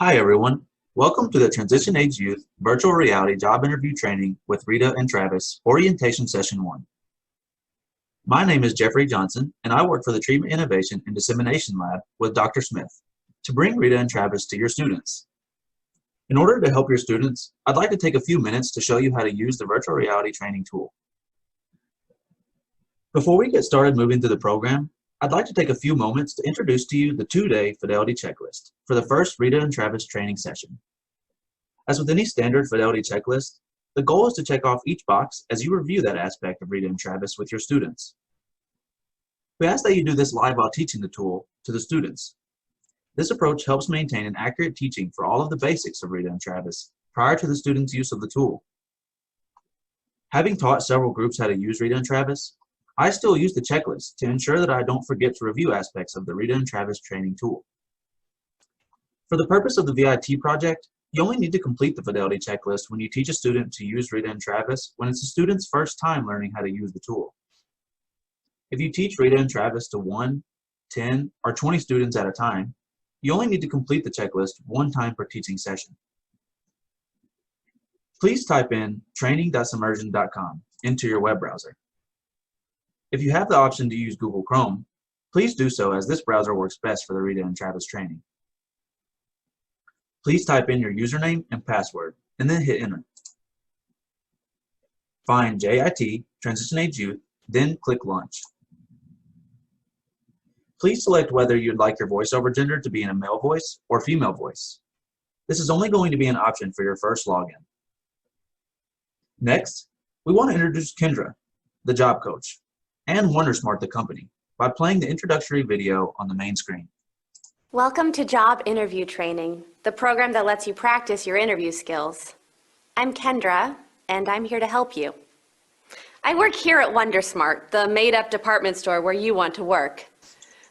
Hi everyone, welcome to the Transition Age Youth Virtual Reality Job Interview Training with Rita and Travis, Orientation Session 1. My name is Jeffrey Johnson and I work for the Treatment Innovation and Dissemination Lab with Dr. Smith to bring Rita and Travis to your students. In order to help your students, I'd like to take a few minutes to show you how to use the virtual reality training tool. Before we get started moving through the program, I'd like to take a few moments to introduce to you the 2-day Fidelity Checklist for the first Rita and Travis training session. As with any standard Fidelity Checklist, the goal is to check off each box as you review that aspect of Rita and Travis with your students. We ask that you do this live while teaching the tool to the students. This approach helps maintain an accurate teaching for all of the basics of Rita and Travis prior to the students' use of the tool. Having taught several groups how to use Rita and Travis, I still use the checklist to ensure that I don't forget to review aspects of the Rita and Travis training tool. For the purpose of the VIT project, you only need to complete the Fidelity Checklist when you teach a student to use Rita and Travis when it's a student's first time learning how to use the tool. If you teach Rita and Travis to 1, 10, or 20 students at a time, you only need to complete the checklist one time per teaching session. Please type in training.submersion.com into your web browser. If you have the option to use Google Chrome, please do so as this browser works best for the Rita and Travis training. Please type in your username and password and then hit enter. Find JIT, Transition Age Youth, then click Launch. Please select whether you'd like your voiceover gender to be in a male voice or female voice. This is only going to be an option for your first login. Next, we want to introduce Kendra, the job coach, and WonderSmart, the company, by playing the introductory video on the main screen. Welcome to Job Interview Training, the program that lets you practice your interview skills. I'm Kendra, and I'm here to help you. I work here at WonderSmart, the made-up department store where you want to work.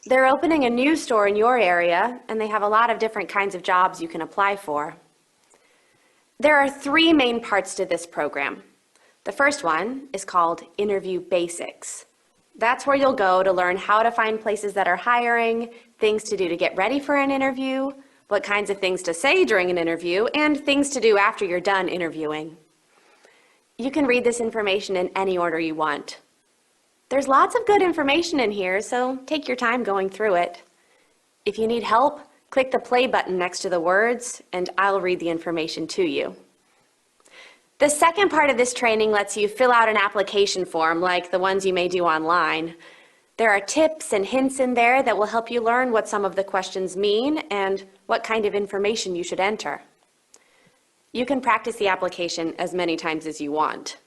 They're opening a new store in your area, and they have a lot of different kinds of jobs you can apply for. There are 3 main parts to this program. The first one is called Interview Basics. That's where you'll go to learn how to find places that are hiring, things to do to get ready for an interview, what kinds of things to say during an interview, and things to do after you're done interviewing. You can read this information in any order you want. There's lots of good information in here, so take your time going through it. If you need help, click the play button next to the words, and I'll read the information to you. The second part of this training lets you fill out an application form like the ones you may do online. There are tips and hints in there that will help you learn what some of the questions mean and what kind of information you should enter. You can practice the application as many times as you want.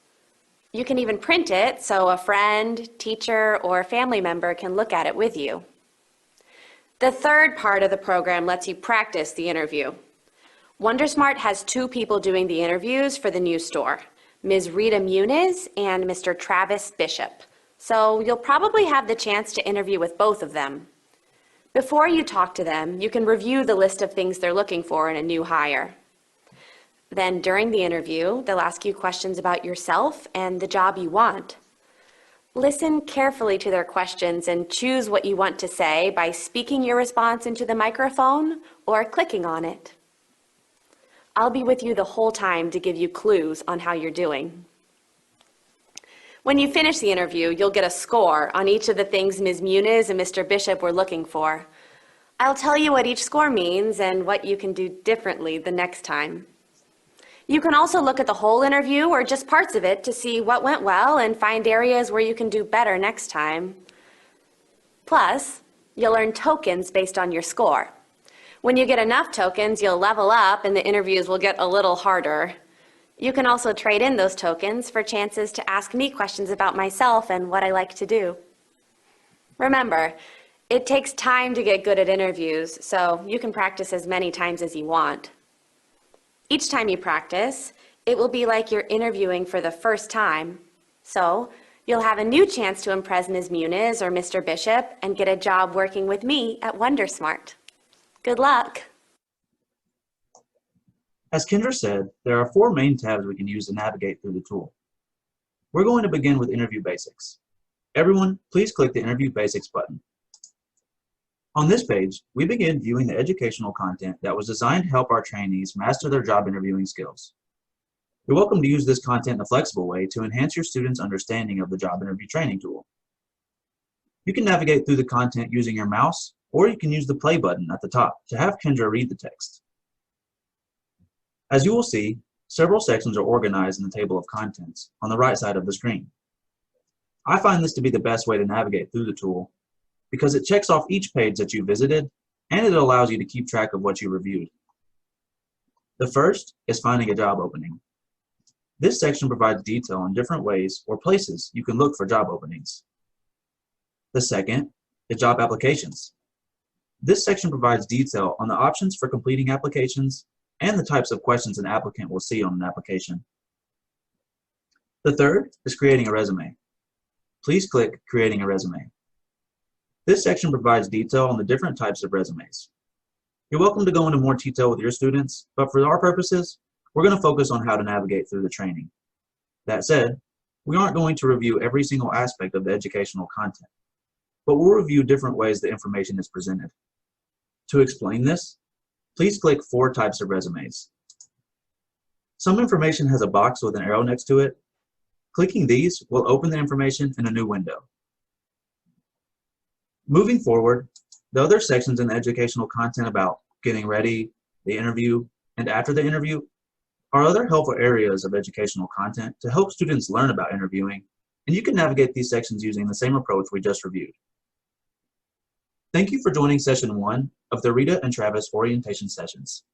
You can even print it so a friend, teacher, or family member can look at it with you. The third part of the program lets you practice the interview. WonderSmart has 2 people doing the interviews for the new store, Ms. Rita Muniz and Mr. Travis Bishop. So you'll probably have the chance to interview with both of them. Before you talk to them, you can review the list of things they're looking for in a new hire. Then during the interview, they'll ask you questions about yourself and the job you want. Listen carefully to their questions and choose what you want to say by speaking your response into the microphone or clicking on it. I'll be with you the whole time to give you clues on how you're doing. When you finish the interview, you'll get a score on each of the things Ms. Muniz and Mr. Bishop were looking for. I'll tell you what each score means and what you can do differently the next time. You can also look at the whole interview or just parts of it to see what went well and find areas where you can do better next time. Plus, you'll earn tokens based on your score. When you get enough tokens, you'll level up and the interviews will get a little harder. You can also trade in those tokens for chances to ask me questions about myself and what I like to do. Remember, it takes time to get good at interviews, so you can practice as many times as you want. Each time you practice, it will be like you're interviewing for the first time. So you'll have a new chance to impress Ms. Muniz or Mr. Bishop and get a job working with me at WonderSmart. Good luck. As Kendra said, there are 4 main tabs we can use to navigate through the tool. We're going to begin with Interview Basics. Everyone, please click the Interview Basics button. On this page, we begin viewing the educational content that was designed to help our trainees master their job interviewing skills. You're welcome to use this content in a flexible way to enhance your students' understanding of the job interview training tool. You can navigate through the content using your mouse, or you can use the play button at the top to have Kendra read the text. As you will see, several sections are organized in the table of contents on the right side of the screen. I find this to be the best way to navigate through the tool because it checks off each page that you visited and it allows you to keep track of what you reviewed. The first is finding a job opening. This section provides detail on different ways or places you can look for job openings. The second is job applications. This section provides detail on the options for completing applications and the types of questions an applicant will see on an application. The third is creating a resume. Please click Creating a Resume. This section provides detail on the different types of resumes. You're welcome to go into more detail with your students, but for our purposes, we're going to focus on how to navigate through the training. That said, we aren't going to review every single aspect of the educational content, but we'll review different ways the information is presented. To explain this, please click 4 types of resumes. Some information has a box with an arrow next to it. Clicking these will open the information in a new window. Moving forward, the other sections in the educational content about getting ready, the interview, and after the interview are other helpful areas of educational content to help students learn about interviewing, and you can navigate these sections using the same approach we just reviewed. Thank you for joining session 1 of the Rita and Travis orientation sessions.